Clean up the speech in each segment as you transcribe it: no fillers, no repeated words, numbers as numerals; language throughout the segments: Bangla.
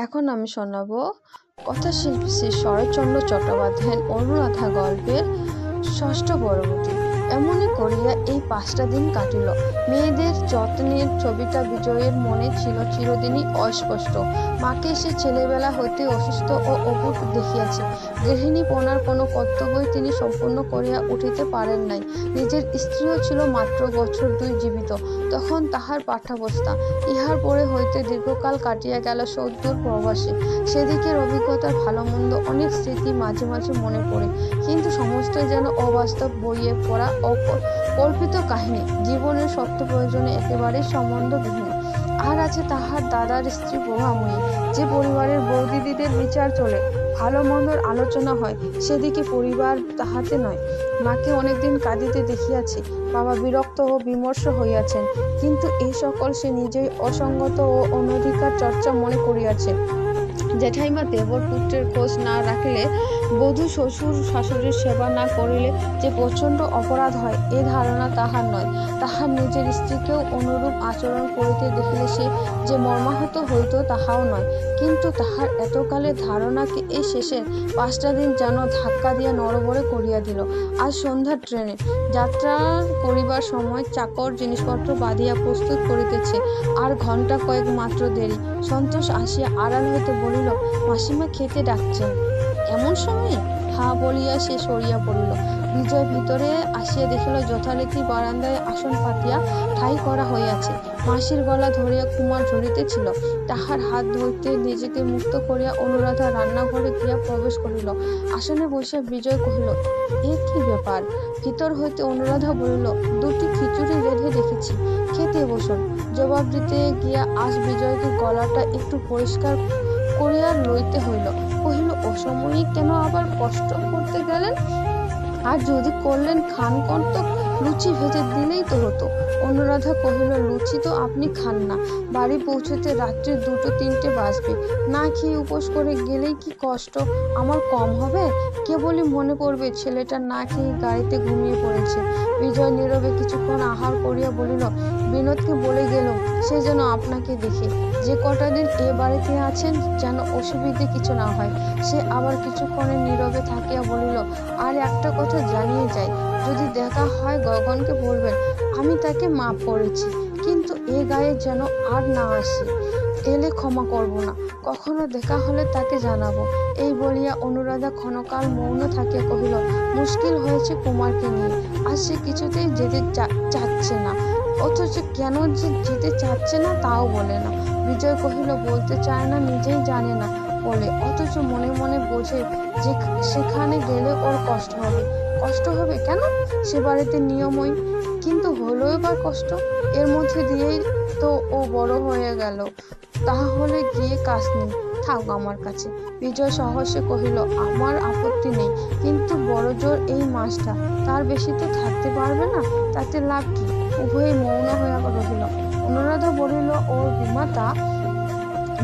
এখন আমি শোনাবো কথাশিল্পী শ্রী শরৎচন্দ্র চট্টোপাধ্যায়ের অনুরাধা গল্পের ষষ্ঠ পর্বটি। এমনই করিয়া এই 5টা দিন কাটিল। মেয়েদের যত্নের ছবিটা বিজয়ের মনে ছিল চিরদিনই অস্পষ্ট। মাকে সে ছেলেবেলা হইতে অসুস্থ ও অপুট দেখিয়াছে। গৃহিণীপনার কোনো কর্তব্যই তিনি সম্পূর্ণ করিয়া উঠিতে পারেন নাই। নিজের স্ত্রীও ছিল মাত্র বছর 2 জীবিত, তখন তাহার পাঠ্যাবস্থা। ইহার পরে হইতে দীর্ঘকাল কাটিয়া গেল সদ্দূর প্রবাসে। সেদিকের অভিজ্ঞতার ভালো মন্দ অনেক স্মৃতি মাঝে মাঝে মনে পড়ে, কিন্তু সমস্তই যেন অবাস্তব, বইয়ে পড়া কল্পিত কাহিনী, জীবনের সত্য প্রয়োজনে একেবারেই সম্বন্ধবিহীন। আর আছে তাহার দাদার স্ত্রী প্রভাময়ী, যে পরিবারের বৌদিদিদের বিচার চলে, ভালো মন্দর আলোচনা হয়, সেদিকে পরিবার তাহাতে নয়। মাকে অনেকদিন কাঁদিতে দেখিয়াছি, বাবা বিরক্ত ও বিমর্ষ হইয়াছেন, কিন্তু এই সকল সে নিজেই অসঙ্গত ও অনধিকার চর্চা মনে করিয়াছে। জেঠাইমা দেবর পুত্রের খোঁজ না রাখিলে, বধূ শ্বশুর শাশুড়ির সেবা না করিলে যে প্রচণ্ড অপরাধ হয়, এ ধারণা তাহার নয়। তাহার নিজের স্ত্রীকেও অনুরূপ আচরণ করিতে দেখিলে সে যে মর্মাহত হইত তাহাও নয়। কিন্তু তাহার এতকালের ধারণাকে এই শেষের 5টা দিন যেন ধাক্কা দিয়া নড়বড়ে করিয়া দিল। আজ সন্ধ্যার ট্রেনে যাত্রা করিবার সময় চাকর জিনিসপত্র বাঁধিয়া প্রস্তুত করিতেছে, আর ঘণ্টা কয়েক মাত্র দেরি। সন্তোষ আসিয়া আড়াল হইতে বলিল, মাসিমা খেতে ডাকছেন এমন সময়ে? হা বলিয়া সে সরিয়া পড়িল। বিজয় ভিতরে আসিয়া দেখিল যথারীতি বারান্দায় আসন পাতিয়া ঠাই করা হইয়াছে। মাসির গলা ধরিয়া কুমার ঝরিতেছিল। তাহার হাত ধরিতে নিজেকে মুক্ত করিয়া অনুরাধা রান্নাঘরে গিয়া প্রবেশ করিল। আসনে বসিয়া বিজয় কহিল, এ কি ব্যাপার? ভিতর হইতে অনুরাধা বলিল, 2টি খিচুড়ি রেঁধে রেখেছি, খেতে বসুন। জবাব দিতে গিয়া আজ বিজয়কে গলাটা একটু পরিষ্কার করিয়া লইতে হইল। কহিল, অসময়ে কেন আবার কষ্ট করতে গেলেন? আর যদি করলেন খান কত, লুচি ভেজে দিলেই তো হতো। অনুরাধা কহিল, লুচি তো আপনি খান না। বাড়ি পৌঁছতে রাত্রি 2-3টে বাজবে। না খেয়ে উপোস করে গেলেই কি কষ্ট আমার কম হবে? কেবলই মনে পড়বে ছেলেটা না খেয়ে গাড়িতে ঘুমিয়ে পড়েছে। বিজয় নীরবে কিছুক্ষণ আহার করিয়া বলিল, বিনোদকে বলে গেল সে যেন আপনাকে দেখে। যে কটা দিন এ বাড়িতে আছেন যেন অসুবিধে কিছু না হয়। সে আবার কিছুক্ষণের নীরবে থাকিয়া বলিল, আর একটা কথা জানিয়ে যাই, যদি দেখা হয় গগনকে বলবেন আমি তাকে মাপ করেছি, কিন্তু এ গায়ে যেন আর না আসে। এলে ক্ষমা করব না, কখনো দেখা হলে তাকে জানাবো। এই বলিয়া অনুরাধা ক্ষণকাল মৌন থাকিয়া কহিল, মুশকিল হয়েছে কুমারকে নিয়ে। আর সে কিছুতেই যেতে চাচ্ছে না, অথচ কেন যে যেতে চাচ্ছে না তাও বলে না। বিজয় কহিল, বলতে চায় না, নিজেই জানে না বলে, অথচ মনে মনে বোঝে যে সেখানে গেলে ওর কষ্ট হবে। কষ্ট হবে কেন? সে বাড়িতে নিয়মই। কিন্তু হলোই বা কষ্ট, এর মধ্যে দিয়েই তো ও বড় হয়ে গেল। তাহলে গিয়ে কাজ নেই, থাক আমার কাছে। বিজয় সহসে কহিল, আমার আপত্তি নেই, কিন্তু বড় জোর এই মাসটা, তার বেশি তো থাকতে পারবে না, তাতে লাভ কি? উভয়ে মৌন হইয়া রহিল। অনুরাধা বলিল, ওর বিমাতা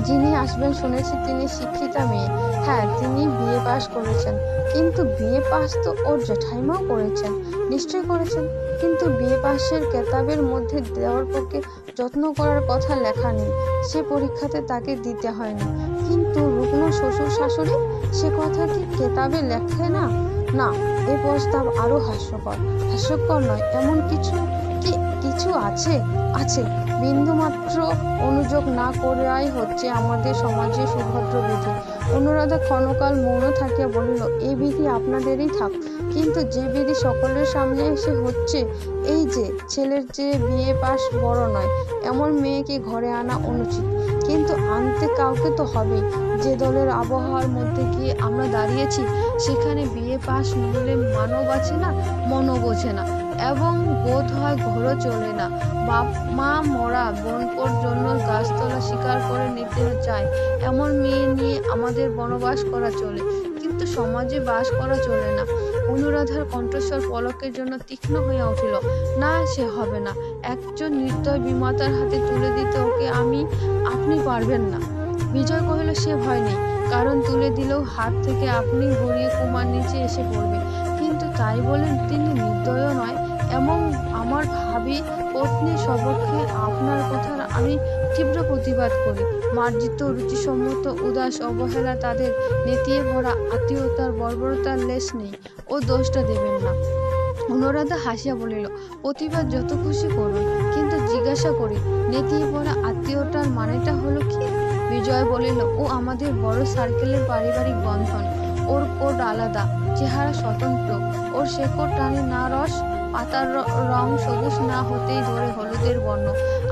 যিনি আসবেন শুনেছি তিনি শিক্ষিতা মেয়ে। হ্যাঁ, তিনি বিএ পাশ করেছেন, কিন্তু বিএ পাশ তো ওর জেঠাইমাও করেছেন। নিশ্চয় করেছেন, কিন্তু বিএ পাশের কেতাবের মধ্যে দেওয়ার পক্ষে যত্ন করার কথা লেখা নেই। সে পরীক্ষাতে তাকে দিতে হয়নি। কিন্তু রুগ্ন শ্বশুর শাশুড়ি, সে কথা কি কেতাবে লেখে না? না, এ প্রস্তাব আরো হাস্যকর। হাস্যকর নয়, এমন কিছু আছে। বিন্দুমাত্র অনুযোগ না করাই হচ্ছে আমাদের সমাজে সুভদ্র বিধি। অনুরাধা ক্ষণকাল মৌন থাকিয়া বলিল, এই বিধি আপনাদেরই থাক, কিন্তু যে বিধি সকলের সামনে এসে হচ্ছে, এই যে ছেলের চেয়ে বিএ পাশ বড় নয় এমন মেয়েকে ঘরে আনা অনুচিত। কিন্তু আনতে কাউকে তো হবেই। যে দলের আবহাওয়ার মধ্যে গিয়ে আমরা দাঁড়িয়েছি, সেখানে বিএ পাশ নইলে মানও বাঁচে না, মনও বোঝে না, এবং বোধ হয় ঘরও চলে না। বাপ মা মরা বোনপোর জন্য গাছতলা শিকার করে নিতে চায় এমন মেয়ে নিয়ে আমাদের বনবাস করা চলে, কিন্তু সমাজে বাস করা চলে না। অনুরাধার কণ্ঠস্বর পলকের জন্য তীক্ষ্ণ হইয়া উঠিল। না, সে হবে না। একজন নির্দয় বিমাতার হাতে তুলে দিতে ওকে আপনি পারবেন না। বিজয় কহিল, সে ভয় নেই, কারণ তুলে দিলেও হাত থেকে আপনি গড়িয়ে কুমার নিচে এসে পড়বে। কিন্তু তাই বলে তিনি নির্দয় নয় এবং আমার ভাবি পত্নী সপক্ষে আপনার কথার আমি তীব্র প্রতিবাদ করি। মার্জিত রুচিসম্মত উদাস অবহেলা তাদের নেতিয়ে ভরা আত্মীয়তার বর্বরতার লেশ নেই, ও দোষটা দেবেন না। অনুরাধা হাসিয়া বলিল, প্রতিবাদ যত খুশি করুন, কিন্তু জিজ্ঞাসা করি নেতিয়ে পড়া আত্মীয়তার মানেটা হলো কি? বিজয় বলিল, ও আমাদের বড় সার্কেলের পারিবারিক বন্ধন। ওর কোড আলাদা, চেহারা স্বতন্ত্র, ওর শেকড় টানে না রস, পাতার রং সবুজ না হতেই ধরে হলুদের বর্ণ।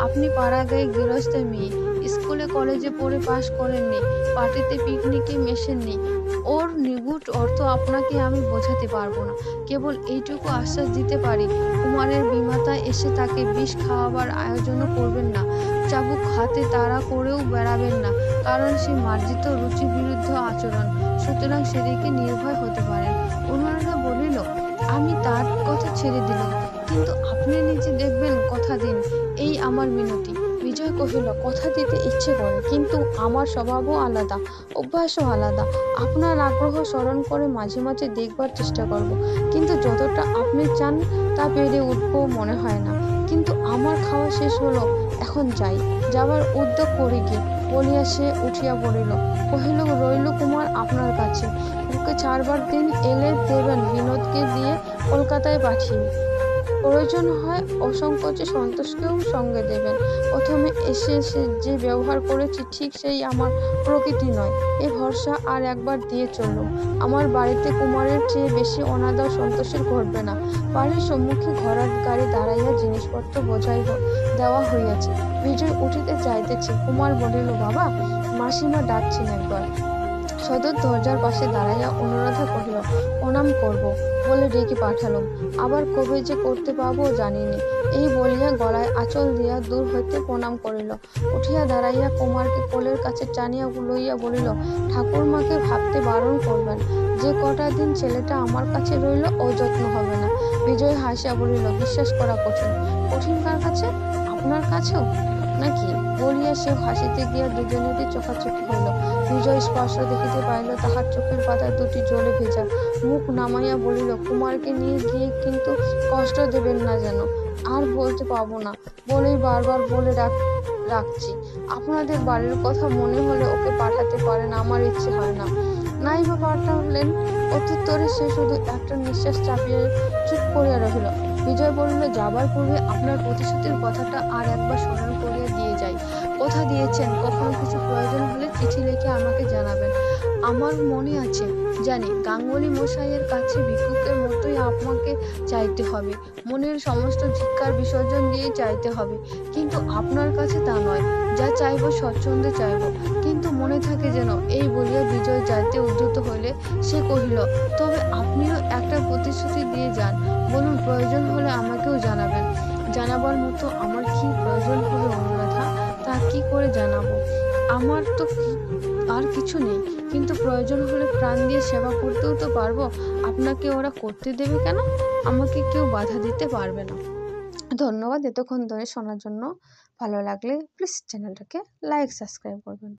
আপনি পাড়া গায়ে গৃহস্থের মেয়ে, স্কুলে কলেজে পড়ে পাশ করেননি, পার্টিতে পিকনিকে মেশেননি। ওর নিগুড় অর্থ আপনাকে আমি বোঝাতে পারবো না। কেবল এইটুকু আশ্বাস দিতে পারি, কুমারের বিমাতা এসে তাকে বিষ খাওয়াবার আয়োজনও করবেন না, চাবুক হাতে তাড়া করেও বেড়াবেন না, কারণ সে মার্জিত রুচি বিরুদ্ধ আচরণ, সুতরাং সেদিকে নির্ভয় হতে পারেন। অনুরাধা বলিল, আমি তার কথা ছেড়ে দিলাম, কিন্তু আপনি নিজে দেখবেন, কথা দিন, এই আমার মিনতি। বিজয় কহিল, কথা দিতে ইচ্ছে করে, কিন্তু আমার স্বভাবও আলাদা, অভ্যাসও আলাদা। আপনার আগ্রহ স্মরণ করে মাঝে মাঝে দেখবার চেষ্টা করব, কিন্তু যতটা আপনি চান তা পেরে উঠবো মনে হয় না। কিন্তু আমার খাওয়া শেষ হলো, এখন যাই, যাবার উদ্যোগ করি কি বলিয়া সে উঠিয়া পড়িল। কহিল, রইল কুমার আপনার কাছে, ওকে ছাড়বার দিন এলে দেবেন, বিনোদকে দিয়ে কলকাতায় পাঠিয়ে। প্রয়োজন হয় অসংকোচে সন্তোষকেও সঙ্গে দেবেন। প্রথমে এসে যে ব্যবহার করেছি ঠিক সেই আমার প্রকৃতি নয়, এ ভরসা আর একবার দিয়ে চললুম। আমার বাড়িতে কুমারের চেয়ে বেশি অনাদর সন্তোষের ঘটবে না। বাড়ির সম্মুখে ঘোড়ার গাড়ি দাঁড়াইয়া জিনিসপত্র বোঝাই দেওয়া হইয়াছে। বিজয় উঠিতে যাইতেছে, কুমার বলিল, বাবা, মাসিমা ডাকছেন একবার। সদর দরজার পাশে দাঁড়াইয়া অনুরাধা কহিল, প্রণাম করব বলে ডেকে পাঠালুম, আবার কবে যে করতে পাবো জানিনি। এই বলিয়া গলায় আঁচল দিয়া দূর হইতে প্রণাম করিল। উঠিয়া দাঁড়াইয়া কুমারকে কোলের কাছে টানিয়া লইয়া বলিল, ঠাকুরমাকে ভাবতে বারণ করবেন, যে কটা দিন ছেলেটা আমার কাছে রইল অযত্ন হবে না। বিজয় হাসিয়া বলিল, বিশ্বাস করা কঠিন। কঠিন কার কাছে? আপনার কাছেও নাকি? বলিয়া সে হাসিতে গিয়া দুজনেরই চোখাচোখি হইল। বিজয় স্পষ্ট দেখিতে পাইল তাহার চোখের পাতা দুটি জলে ভেজা। মুখ নামাইয়া বলিল, কুমারকে নিয়ে গিয়ে কিন্তু কষ্ট দেবেন না যেন। আর বলতে পাবো না বলেই বারবার বলে রাখছি। আপনাদের বাড়ির কথা মনে হলে ওকে পাঠাতে পারেন, আমার ইচ্ছে হয় না। নাই বা পাঠালেন? প্রত্যুত্তরে সে শুধু একটা নিঃশ্বাস চাপিয়ে চুপ করিয়া রহিল। বিজয় বলিল, যাবার পূর্বে আপনার প্রতিশ্রুতির কথাটা আর একবার স্মরণ করিয়া দিয়ে যাই। কথা দিয়েছেন, কখনো কিছু প্রয়োজন হলে চিঠি লিখে আমাকে জানাবেন। আমার মনে আছে, জানি, গাঙ্গুলি মশাইয়ের কাছে ভিক্ষুকের মতোই আমাকে চাইতে হবে, মনের সমস্ত ধিক্কার বিসর্জন দিয়ে চাইতে হবে, কিন্তু আপনার কাছে তা নয়। যা চাইব স্বচ্ছন্দে চাইব, কিন্তু মনে থাকে যেন। এই বলিয়া বিজয় যাইতে উদ্যত হইলে সে কহিল, তবে আপনিও একটা প্রতিশ্রুতি দিয়ে যান, বলুন, প্রয়োজন হলে আমাকেও জানাবেন। জানাবার মতো আমার কি প্রয়োজন হবে অনুরাধা, তা কি করে জানাবো? আমার তো আর কিছু নেই, কিন্তু প্রয়োজন হলে প্রাণ দিয়ে সেবা করতেও তো পারবো। আপনাকে ওরা করতে দেবে কেন? আমাকে কেউ বাধা দিতে পারবে না। ধন্যবাদ এতক্ষণ ধরে শোনার জন্য। ভালো লাগলে প্লিজ চ্যানেলটাকে লাইক সাবস্ক্রাইব করবেন।